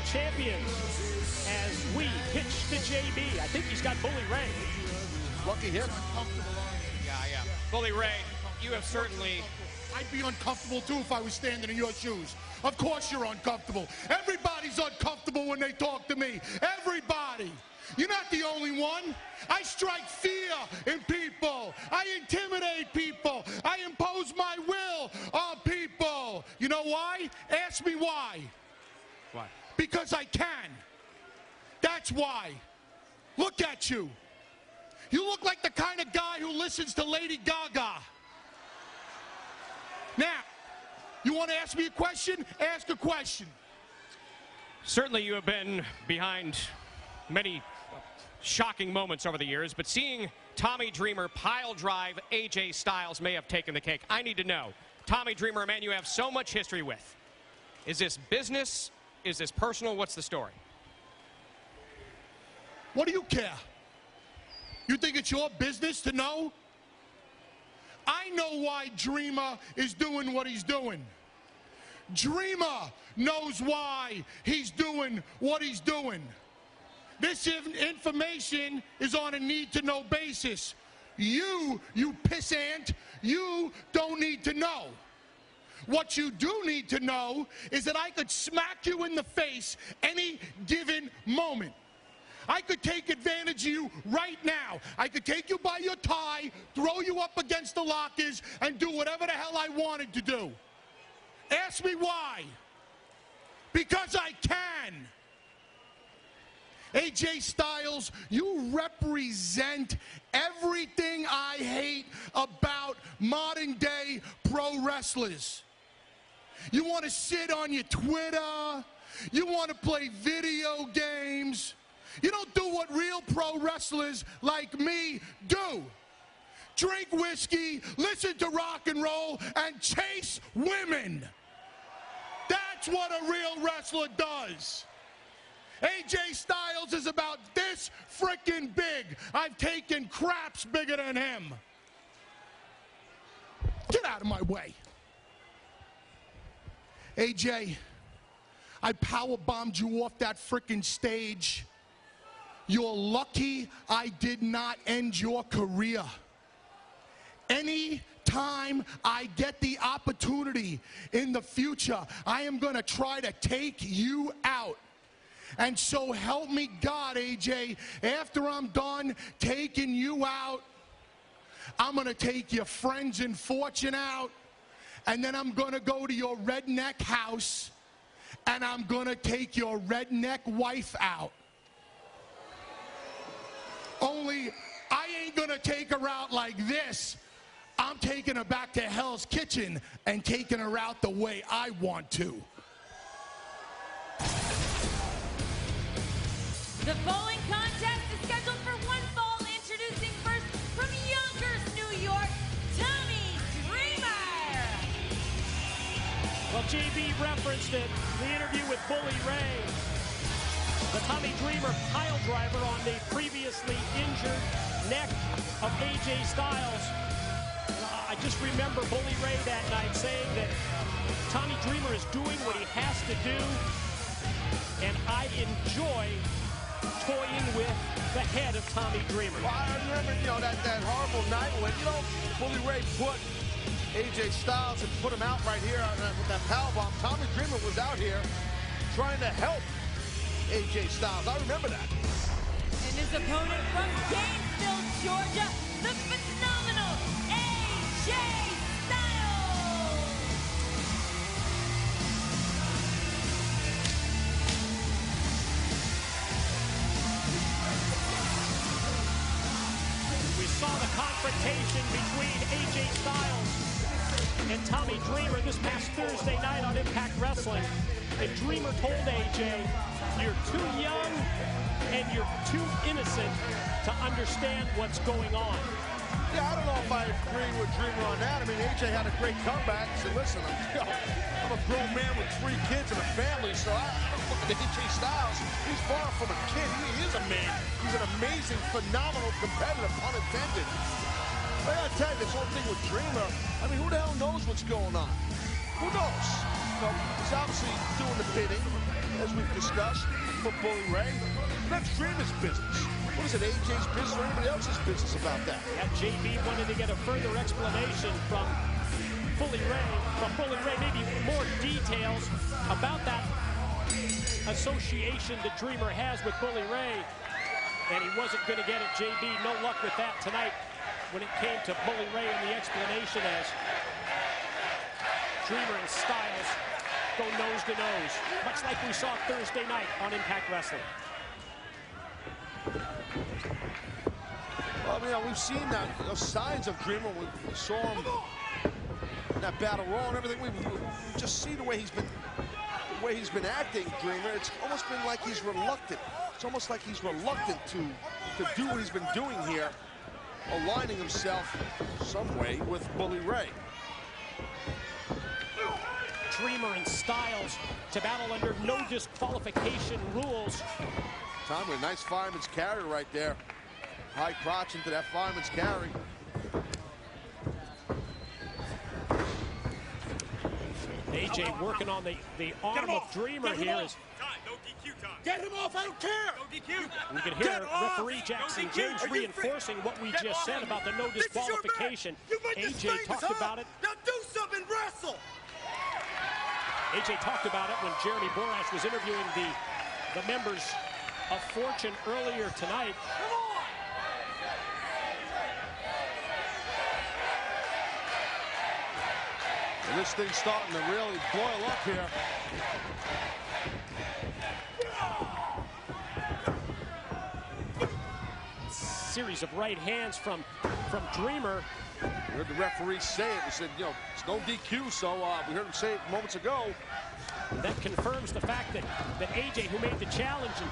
champions as we pitch to JB. I think he's got Bully Ray. Lucky him. Yeah. Bully Ray, you have certainly... I'd be uncomfortable too if I was standing in your shoes. Of course you're uncomfortable. Everybody's uncomfortable when they talk to me. Everybody. You're not the only one. I strike fear in people. I intimidate people. I impose my will on people. You know why? Ask me why. Why? Because I can. That's why. Look at you. You look like the kind of guy who listens to Lady Gaga. Now, you want to ask me a question? Ask a question. Certainly you have been behind many shocking moments over the years, but seeing Tommy Dreamer pile drive AJ Styles may have taken the cake. I need to know, Tommy Dreamer, a man you have so much history with, is this business? Is this personal? What's the story? What do you care? You think it's your business to know? I know why Dreamer is doing what he's doing. Dreamer knows why he's doing what he's doing. This information is on a need-to-know basis. You pissant, you don't need to know. What you do need to know is that I could smack you in the face any given moment. I could take advantage of you right now. I could take you by your tie, throw you up against the lockers, and do whatever the hell I wanted to do. Ask me why. Because I can. AJ Styles, you represent everything I hate about modern day pro wrestlers. You want to sit on your Twitter. You want to play video games. You don't do what real pro wrestlers like me do. Drink whiskey, listen to rock and roll, and chase women. That's what a real wrestler does. AJ Styles is about this frickin' big. I've taken craps bigger than him. Get out of my way. AJ, I powerbombed you off that frickin' stage. You're lucky I did not end your career. Any time I get the opportunity in the future, I am going to try to take you out. And so help me God, AJ, after I'm done taking you out, I'm going to take your friends and fortune out, and then I'm going to go to your redneck house, and I'm going to take your redneck wife out. Only I ain't going to take her out like this. I'm taking her back to Hell's Kitchen and taking her out the way I want to. The following contest is scheduled for one fall. Introducing first from Yonkers, New York, Tommy Dreamer. Well, JB referenced it, the interview with Bully Ray. The Tommy Dreamer pile driver on the previously injured neck of AJ Styles. I just remember Bully Ray that night saying that Tommy Dreamer is doing what he has to do, and I enjoy toying with the head of Tommy Dreamer. Well, I remember, that horrible night when, Bully Ray put AJ Styles and put him out right here with that powerbomb. Tommy Dreamer was out here trying to help AJ Styles. I remember that. And his opponent from Gainesville, Georgia, the phenomenal AJ Styles. We saw the confrontation between AJ Styles and Tommy Dreamer this past Thursday night on Impact Wrestling. And Dreamer told AJ, you're too young and you're too innocent to understand what's going on. Yeah, I don't know if I agree with Dreamer on that. I mean, AJ had a great comeback. He said, listen, I'm a grown man with 3 kids and a family, so I look at AJ Styles. He's far from a kid. He is a man. He's an amazing, phenomenal competitor, pun intended. But I gotta tell you, this whole thing with Dreamer, I mean, who the hell knows what's going on? Who knows? He's obviously doing the bidding. as we've discussed, for Bully Ray. That's Dreamer's business. What is it, AJ's business or anybody else's business about that? And JB wanted to get a further explanation from Bully Ray, maybe more details about that association that Dreamer has with Bully Ray. And he wasn't going to get it, JB. No luck with that tonight when it came to Bully Ray and the explanation as Dreamer and Styles go nose to nose, much like we saw Thursday night on Impact Wrestling. Well, you know, we've seen that, signs of Dreamer. We saw him in that battle royal and everything. We just see the way he's been acting, Dreamer. It's almost been like he's reluctant. It's almost like he's reluctant to do what he's been doing here, aligning himself some way with Bully Ray. Dreamer and Styles to battle under no disqualification rules. Tom with a nice fireman's carry right there. High crotch into that fireman's carry. AJ working on the arm of Dreamer here. No DQ time. Get him off, I don't care. No DQ. We can hear referee Jackson James reinforcing what we just said about the no disqualification. AJ talked about it. Now do something, wrestle. AJ talked about it when Jeremy Borash was interviewing the members of Fortune earlier tonight. Come on. And this thing's starting to really boil up here. Series of right hands from Dreamer. We heard the referee say it. We said, you know, it's no DQ, so we heard him say it moments ago. That confirms the fact that AJ, who made the challenge, and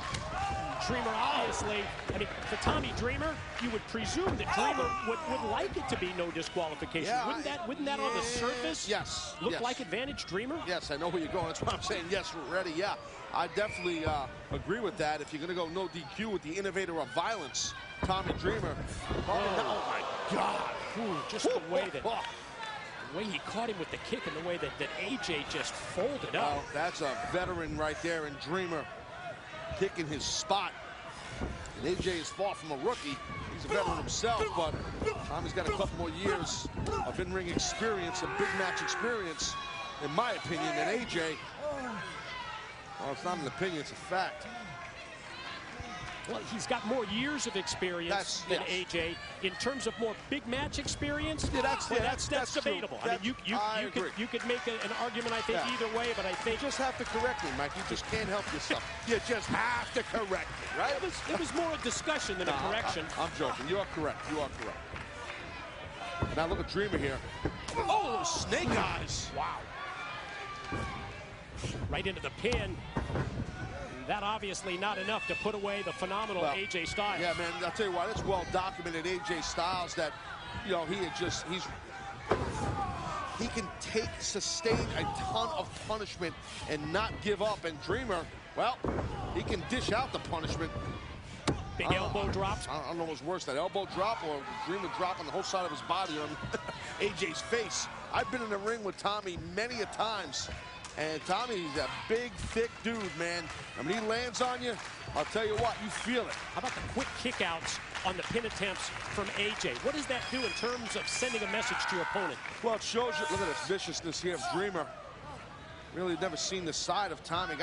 Dreamer obviously, I mean, for Tommy Dreamer, you would presume that Dreamer would like it to be no disqualification. Yeah, wouldn't that on the surface look like advantage Dreamer? Yes, I know where you're going. That's why I'm saying yes, we're ready. Yeah, I definitely agree with that. If you're going to go no DQ with the innovator of violence, Tommy Dreamer. Oh my God. Ooh, just the way he caught him with the kick and the way that AJ just folded up. Well, that's a veteran right there in Dreamer, picking his spot. And AJ is far from a rookie. He's a veteran himself, but Tommy's got a couple more years of in-ring experience and big match experience, in my opinion, than AJ. Well, it's not an opinion, it's a fact. Well, he's got more years of experience than AJ in terms of more big match experience. Yeah, that's debatable. True. I mean, you could make an argument, I think, either way, but I think you just have to correct me, Mike. You just can't help yourself. You just have to correct me, right? It was more a discussion than a correction. I'm joking. You are correct. You are correct. Now look at Dreamer here. Oh, snake eyes! Wow. Right into the pin. That obviously not enough to put away the phenomenal AJ Styles. Yeah, man, I'll tell you what, it's well documented AJ Styles that, you know, he can sustain a ton of punishment and not give up. And Dreamer, well, he can dish out the punishment. Big elbow drops. I don't know what's worse, that elbow drop or Dreamer dropping the whole side of his body on AJ's face. I've been in the ring with Tommy many a times. And Tommy's a big, thick dude, man. I mean, he lands on you, I'll tell you what, you feel it. How about the quick kickouts on the pin attempts from AJ? What does that do in terms of sending a message to your opponent? Well, it shows you, look at this viciousness here of Dreamer. Really never seen the side of Tommy.